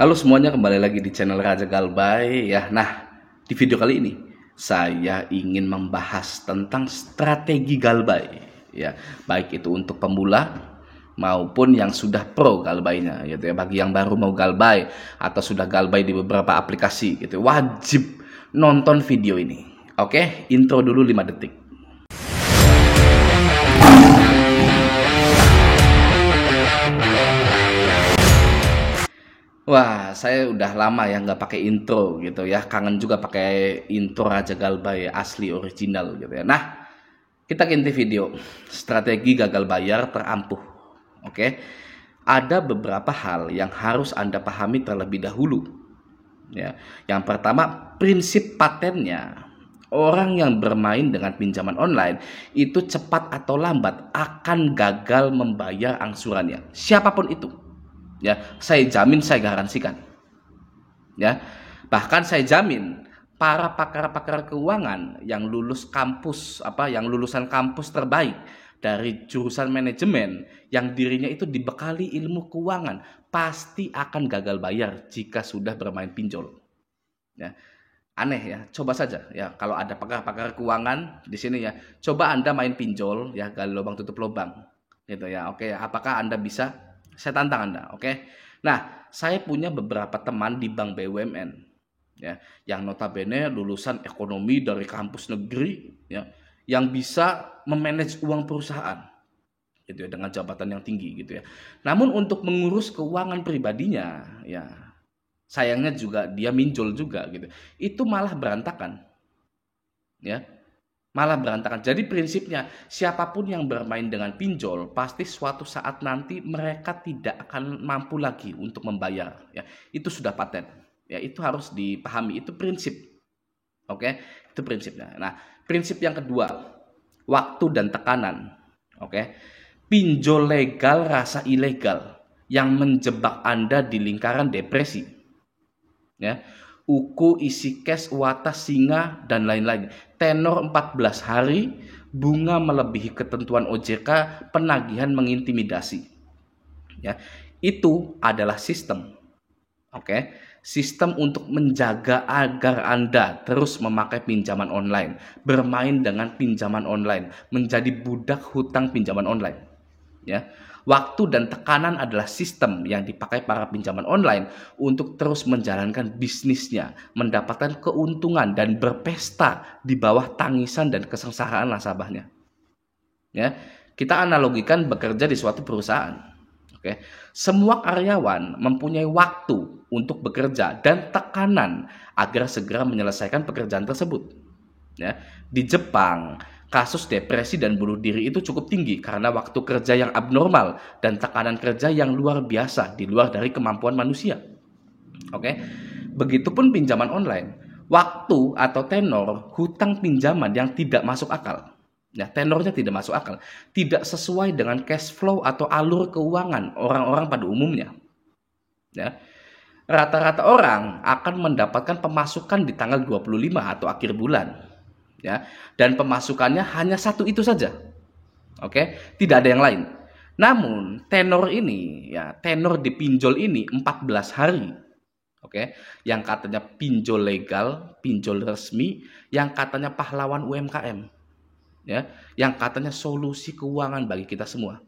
Halo semuanya, kembali lagi di channel Raja Galbay ya. Nah, di video kali ini saya ingin membahas tentang strategi Galbay ya, baik itu untuk pemula maupun yang sudah pro Galbaynya gitu ya. Bagi yang baru mau Galbay atau sudah Galbay di beberapa aplikasi gitu, wajib nonton video ini. Oke, intro dulu 5 detik. Wah, saya udah lama ya nggak pakai intro gitu ya. Kangen juga pakai intro Raja Galbay asli original gitu ya. Nah, kita ganti video. Strategi gagal bayar terampuh. Oke. Ada beberapa hal yang harus Anda pahami terlebih dahulu. Ya. Yang pertama, prinsip patennya. Orang yang bermain dengan pinjaman online itu cepat atau lambat akan gagal membayar angsurannya. Siapapun itu. Ya, saya jamin, saya garansikan. Ya, bahkan saya jamin para pakar-pakar keuangan yang lulus kampus yang lulusan kampus terbaik dari jurusan manajemen yang dirinya itu dibekali ilmu keuangan pasti akan gagal bayar jika sudah bermain pinjol. Ya, aneh ya, coba saja ya kalau ada pakar-pakar keuangan di sini ya, coba Anda main pinjol ya, gali lubang tutup lubang gitu ya. Oke, apakah Anda bisa? Saya tantang Anda, oke? Nah, saya punya beberapa teman di bank BUMN ya, yang notabene lulusan ekonomi dari kampus negeri ya, yang bisa memanage uang perusahaan gitu ya, dengan jabatan yang tinggi gitu ya. Namun untuk mengurus keuangan pribadinya ya, sayangnya juga dia minjol juga gitu. Itu malah berantakan. Ya, malah berantakan. Jadi prinsipnya siapapun yang bermain dengan pinjol pasti suatu saat nanti mereka tidak akan mampu lagi untuk membayar. Ya, itu sudah paten. Ya, itu harus dipahami. Itu prinsip. Oke, itu prinsipnya. Nah, prinsip yang kedua, waktu dan tekanan. Oke, pinjol legal rasa ilegal yang menjebak Anda di lingkaran depresi. Ya, uku, isi cash, watas, singa, dan lain-lain. Tenor 14 hari, bunga melebihi ketentuan OJK, penagihan mengintimidasi. Ya, itu adalah sistem. Oke, sistem untuk menjaga agar Anda terus memakai pinjaman online, bermain dengan pinjaman online, menjadi budak hutang pinjaman online. Ya, waktu dan tekanan adalah sistem yang dipakai para pinjaman online untuk terus menjalankan bisnisnya, mendapatkan keuntungan dan berpesta di bawah tangisan dan kesengsaraan nasabahnya. Ya, kita analogikan bekerja di suatu perusahaan. Oke, semua karyawan mempunyai waktu untuk bekerja dan tekanan agar segera menyelesaikan pekerjaan tersebut. Ya, di Jepang, kasus depresi dan bunuh diri itu cukup tinggi karena waktu kerja yang abnormal dan tekanan kerja yang luar biasa di luar dari kemampuan manusia. Oke, begitupun pinjaman online. Waktu atau tenor hutang pinjaman yang tidak masuk akal. Ya, tenornya tidak masuk akal, tidak sesuai dengan cash flow atau alur keuangan orang-orang pada umumnya. Ya, rata-rata orang akan mendapatkan pemasukan di tanggal 25 atau akhir bulan. Ya, dan pemasukannya hanya satu itu saja. Oke, tidak ada yang lain. Namun tenor ini ya, tenor di pinjol ini 14 hari. Oke, yang katanya pinjol legal, pinjol resmi, yang katanya pahlawan UMKM. Ya, yang katanya solusi keuangan bagi kita semua.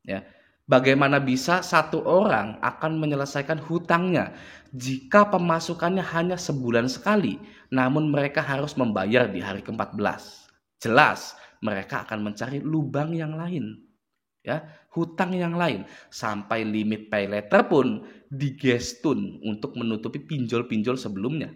Ya, bagaimana bisa satu orang akan menyelesaikan hutangnya jika pemasukannya hanya sebulan sekali, namun mereka harus membayar di hari ke-14? Jelas mereka akan mencari lubang yang lain. Ya, hutang yang lain, sampai limit pay letter pun digestun untuk menutupi pinjol-pinjol sebelumnya.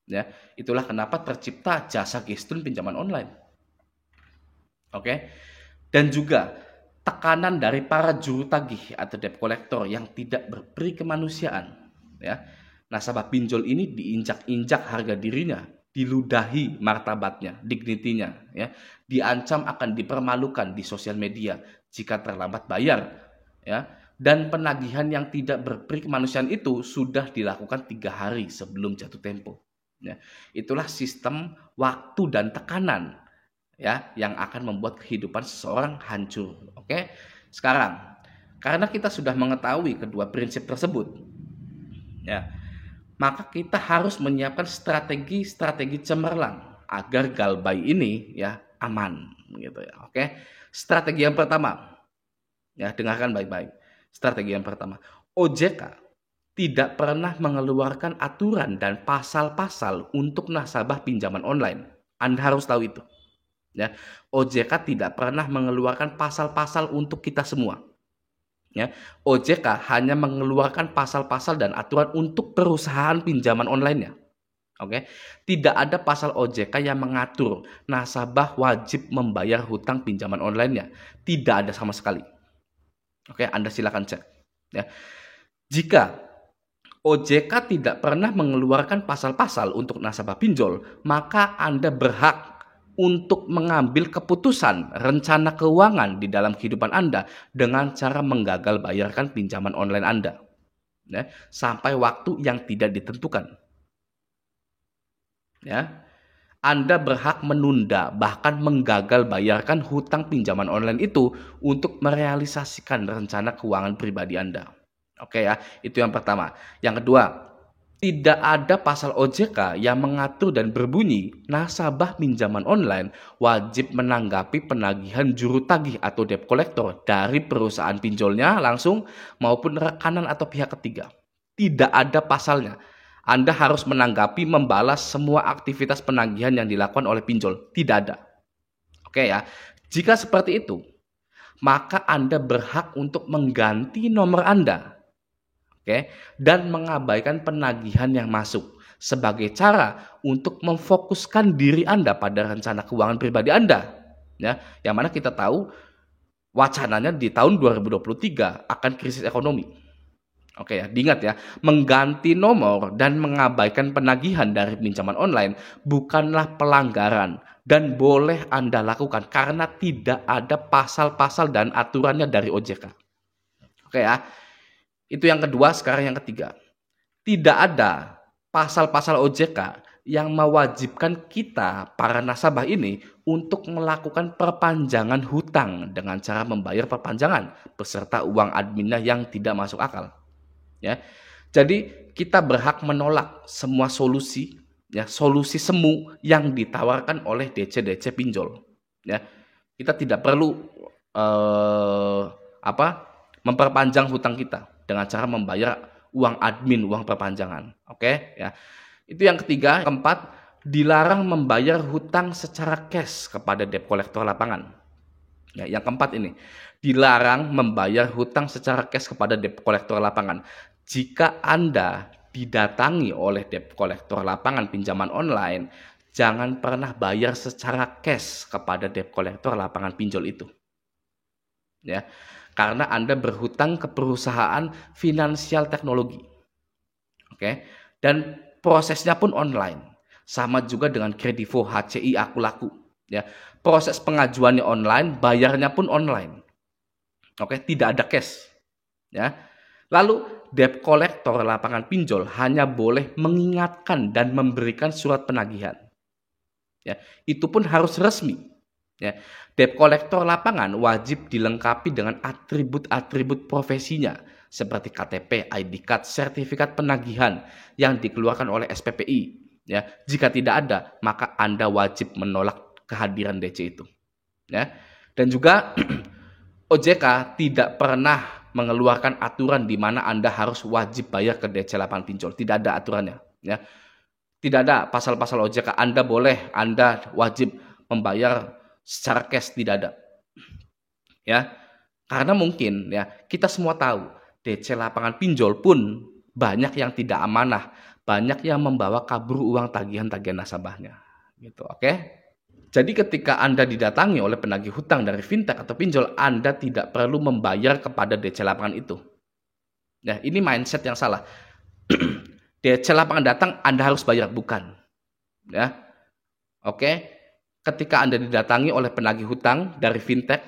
Ya, itulah kenapa tercipta jasa gestun pinjaman online. Oke. Dan juga tekanan dari para juru tagih atau debt collector yang tidak berperi kemanusiaan. Ya, nasabah pinjol ini diinjak-injak harga dirinya, diludahi martabatnya, dignitinya, ya, diancam akan dipermalukan di sosial media jika terlambat bayar, ya, dan penagihan yang tidak berperi kemanusiaan itu sudah dilakukan 3 hari sebelum jatuh tempo. Ya, itulah sistem waktu dan tekanan ya yang akan membuat kehidupan seseorang hancur. Oke, sekarang karena kita sudah mengetahui kedua prinsip tersebut, Ya, maka kita harus menyiapkan strategi-strategi cemerlang agar Galbay ini ya aman gitu ya. Oke. Strategi yang pertama, ya dengarkan baik-baik. Strategi yang pertama, OJK tidak pernah mengeluarkan aturan dan pasal-pasal untuk nasabah pinjaman online. Anda harus tahu itu. Ya, OJK tidak pernah mengeluarkan pasal-pasal untuk kita semua. Ya, OJK hanya mengeluarkan pasal-pasal dan aturan untuk perusahaan pinjaman online-nya. Oke, tidak ada pasal OJK yang mengatur nasabah wajib membayar hutang pinjaman online-nya. Tidak ada sama sekali. Oke, Anda silakan cek. Ya, jika OJK tidak pernah mengeluarkan pasal-pasal untuk nasabah pinjol, maka Anda berhak untuk mengambil keputusan rencana keuangan di dalam kehidupan Anda dengan cara menggagal bayarkan pinjaman online Anda, ya, sampai waktu yang tidak ditentukan. Ya, Anda berhak menunda bahkan menggagal bayarkan hutang pinjaman online itu untuk merealisasikan rencana keuangan pribadi Anda. Oke ya, itu yang pertama. Yang kedua, tidak ada pasal OJK yang mengatur dan berbunyi nasabah pinjaman online wajib menanggapi penagihan juru tagih atau debt collector dari perusahaan pinjolnya langsung maupun rekanan atau pihak ketiga. Tidak ada pasalnya. Anda harus menanggapi, membalas semua aktivitas penagihan yang dilakukan oleh pinjol. Tidak ada. Oke ya. Jika seperti itu, maka Anda berhak untuk mengganti nomor Anda. Oke, dan mengabaikan penagihan yang masuk sebagai cara untuk memfokuskan diri Anda pada rencana keuangan pribadi Anda. Ya, yang mana kita tahu wacananya di tahun 2023 akan krisis ekonomi. Oke ya, diingat ya, mengganti nomor dan mengabaikan penagihan dari pinjaman online bukanlah pelanggaran dan boleh Anda lakukan karena tidak ada pasal-pasal dan aturannya dari OJK. Oke ya. Itu yang kedua. Sekarang yang ketiga. Tidak ada pasal-pasal OJK yang mewajibkan kita, para nasabah ini, untuk melakukan perpanjangan hutang dengan cara membayar perpanjangan beserta uang adminnya yang tidak masuk akal. Ya. Jadi kita berhak menolak semua solusi, ya, solusi semu yang ditawarkan oleh DC-DC pinjol. Ya. Kita tidak perlu memperpanjang hutang kita dengan cara membayar uang admin, uang perpanjangan. Oke, ya. Itu yang ketiga. Keempat, dilarang membayar hutang secara cash kepada debt collector lapangan. Ya, yang keempat ini, dilarang membayar hutang secara cash kepada debt collector lapangan. Jika Anda didatangi oleh debt collector lapangan pinjaman online, jangan pernah bayar secara cash kepada debt collector lapangan pinjol itu. Ya. Karena Anda berhutang ke perusahaan finansial teknologi. Oke. Dan prosesnya pun online. Sama juga dengan Kredivo, HCI, Aku Laku. Ya. Proses pengajuannya online, bayarnya pun online. Oke, tidak ada cash. Ya. Lalu debt collector lapangan pinjol hanya boleh mengingatkan dan memberikan surat penagihan. Ya, itu pun harus resmi. Ya, debt collector lapangan wajib dilengkapi dengan atribut-atribut profesinya seperti KTP, ID card, sertifikat penagihan yang dikeluarkan oleh SPPI. Ya, jika tidak ada, maka Anda wajib menolak kehadiran DC itu. Ya, dan juga OJK tidak pernah mengeluarkan aturan di mana Anda harus wajib bayar ke DC lapangan pinjol. Tidak ada aturannya. Ya, tidak ada pasal-pasal OJK. Anda wajib membayar secara cash, tidak ada. Ya. Karena mungkin ya, kita semua tahu DC lapangan pinjol pun banyak yang tidak amanah, banyak yang membawa kabur uang tagihan-tagihan nasabahnya. Gitu, oke? Jadi ketika Anda didatangi oleh penagih hutang dari fintech atau pinjol, Anda tidak perlu membayar kepada DC lapangan itu. Ya, ini mindset yang salah. DC lapangan datang, Anda harus bayar, bukan. Ya. Oke? Ketika Anda didatangi oleh penagih hutang dari fintech,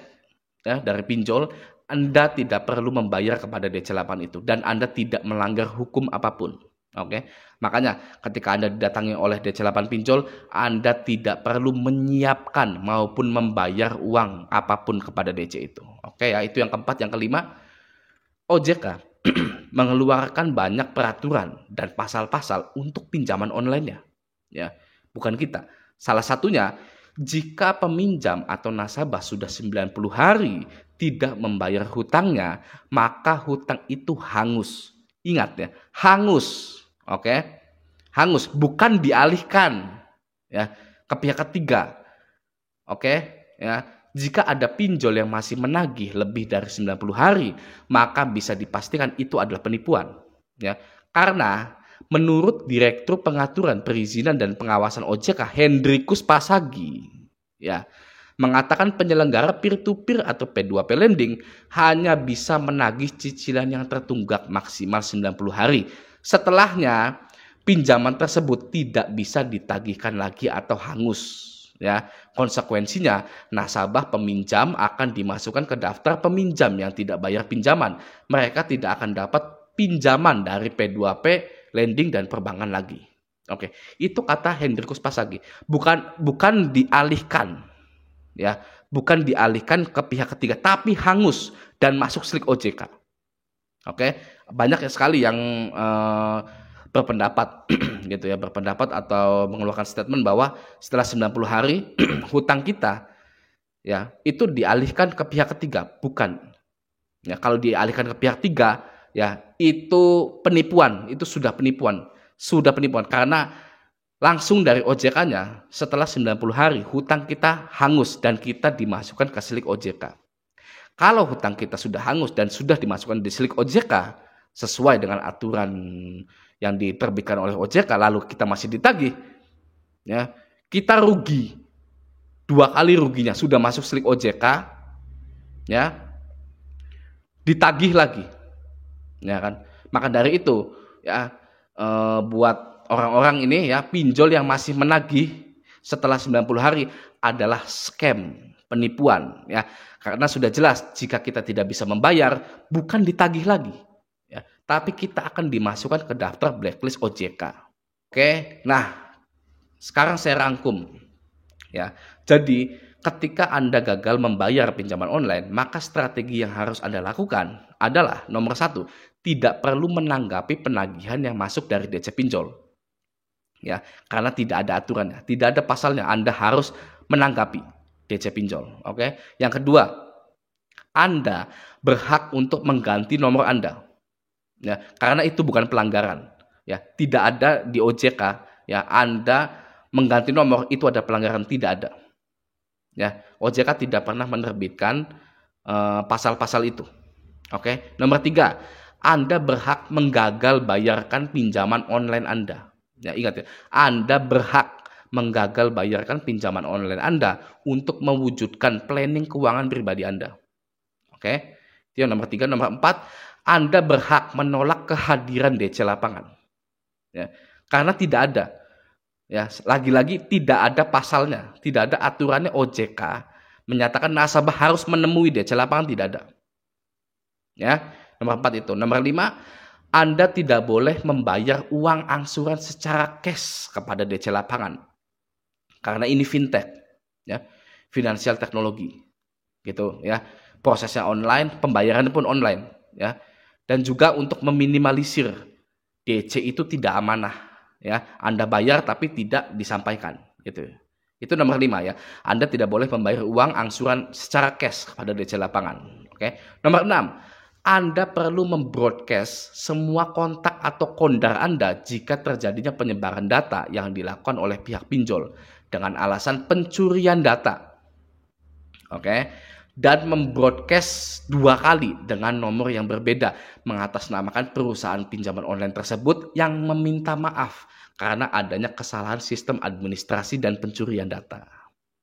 ya, dari pinjol, Anda tidak perlu membayar kepada DC lapangan itu dan Anda tidak melanggar hukum apapun. Oke, makanya ketika Anda didatangi oleh DC lapangan pinjol, Anda tidak perlu menyiapkan maupun membayar uang apapun kepada DC itu. Oke ya, itu yang keempat. Yang kelima, OJK mengeluarkan banyak peraturan dan pasal-pasal untuk pinjaman online-nya. Ya, bukan kita. Salah satunya, jika peminjam atau nasabah sudah 90 hari tidak membayar hutangnya, maka hutang itu hangus. Ingat ya, hangus. Oke? Hangus, bukan dialihkan ya ke pihak ketiga. Oke? Ya. Jika ada pinjol yang masih menagih lebih dari 90 hari, maka bisa dipastikan itu adalah penipuan. Ya. Karena menurut Direktur Pengaturan Perizinan dan Pengawasan OJK Hendrikus Pasagi, ya, mengatakan penyelenggara peer-to-peer atau P2P lending hanya bisa menagih cicilan yang tertunggak maksimal 90 hari. Setelahnya, pinjaman tersebut tidak bisa ditagihkan lagi atau hangus. Ya, konsekuensinya nasabah peminjam akan dimasukkan ke daftar peminjam yang tidak bayar pinjaman. Mereka tidak akan dapat pinjaman dari P2P, lending dan perbankan lagi. Oke, itu kata Hendrikus Pasagi. Bukan dialihkan, ya, bukan dialihkan ke pihak ketiga, tapi hangus dan masuk slik OJK. Oke, banyak sekali yang berpendapat gitu ya, berpendapat atau mengeluarkan statement bahwa setelah 90 hari hutang kita ya itu dialihkan ke pihak ketiga. Bukan. Ya, kalau dialihkan ke pihak ketiga ya itu penipuan, itu sudah penipuan. Sudah penipuan karena langsung dari OJK-nya setelah 90 hari hutang kita hangus dan kita dimasukkan ke slik OJK. Kalau hutang kita sudah hangus dan sudah dimasukkan di slik OJK sesuai dengan aturan yang diterbitkan oleh OJK, lalu kita masih ditagih, ya kita rugi, 2 kali ruginya. Sudah masuk slik OJK, ya ditagih lagi, ya kan. Maka dari itu, ya buat orang-orang ini ya pinjol yang masih menagih setelah 90 hari adalah scam, penipuan, ya karena sudah jelas jika kita tidak bisa membayar bukan ditagih lagi. Tapi kita akan dimasukkan ke daftar blacklist OJK. Oke, nah sekarang saya rangkum. Ya, jadi ketika Anda gagal membayar pinjaman online, maka strategi yang harus Anda lakukan adalah nomor 1, tidak perlu menanggapi penagihan yang masuk dari DC pinjol. Ya, karena tidak ada aturannya, tidak ada pasalnya. Anda harus menanggapi DC pinjol. Oke, yang kedua, Anda berhak untuk mengganti nomor Anda. Ya, karena itu bukan pelanggaran. Ya, tidak ada di OJK. Ya, Anda mengganti nomor itu ada pelanggaran, tidak ada. Ya, OJK tidak pernah menerbitkan pasal-pasal itu. Oke. Nomor 3, Anda berhak menggagal bayarkan pinjaman online Anda. Ya, ingat ya, Anda berhak menggagal bayarkan pinjaman online Anda untuk mewujudkan planning keuangan pribadi Anda. Oke. Itu yang nomor 3. Nomor 4, Anda berhak menolak kehadiran DC lapangan. Ya, karena tidak ada. Ya, lagi-lagi tidak ada pasalnya, tidak ada aturannya OJK menyatakan nasabah harus menemui DC lapangan, tidak ada. Ya, nomor 4 itu. Nomor 5, Anda tidak boleh membayar uang angsuran secara cash kepada DC lapangan. Karena ini fintech, ya, finansial teknologi. Gitu, ya. Prosesnya online, pembayarannya pun online, ya. Dan juga untuk meminimalisir DC itu tidak amanah, ya. Anda bayar tapi tidak disampaikan, gitu. Itu nomor 5 ya. Anda tidak boleh membayar uang angsuran secara cash kepada DC lapangan. Oke. Nomor 6, Anda perlu membroadcast semua kontak atau kondar Anda jika terjadinya penyebaran data yang dilakukan oleh pihak pinjol dengan alasan pencurian data. Oke. Dan membroadcast 2 kali dengan nomor yang berbeda, mengatasnamakan perusahaan pinjaman online tersebut yang meminta maaf karena adanya kesalahan sistem administrasi dan pencurian data.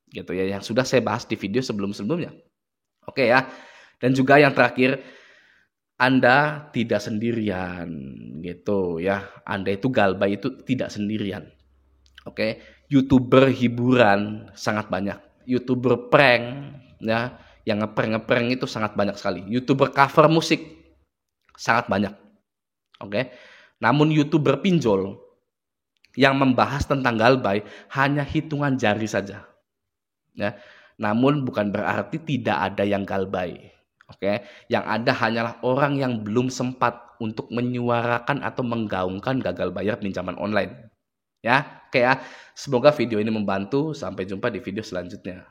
Gitu ya, yang sudah saya bahas di video sebelum-sebelumnya. Oke ya. Dan juga yang terakhir, Anda tidak sendirian gitu ya. Anda itu galbay itu tidak sendirian. Oke, YouTuber hiburan sangat banyak. YouTuber prank ya, yang ngeprank itu sangat banyak sekali. YouTuber cover musik sangat banyak. Oke. Namun YouTuber pinjol yang membahas tentang galbay hanya hitungan jari saja. Ya. Namun bukan berarti tidak ada yang galbay. Oke, yang ada hanyalah orang yang belum sempat untuk menyuarakan atau menggaungkan gagal bayar pinjaman online. Ya, oke ya. Semoga video ini membantu. Sampai jumpa di video selanjutnya.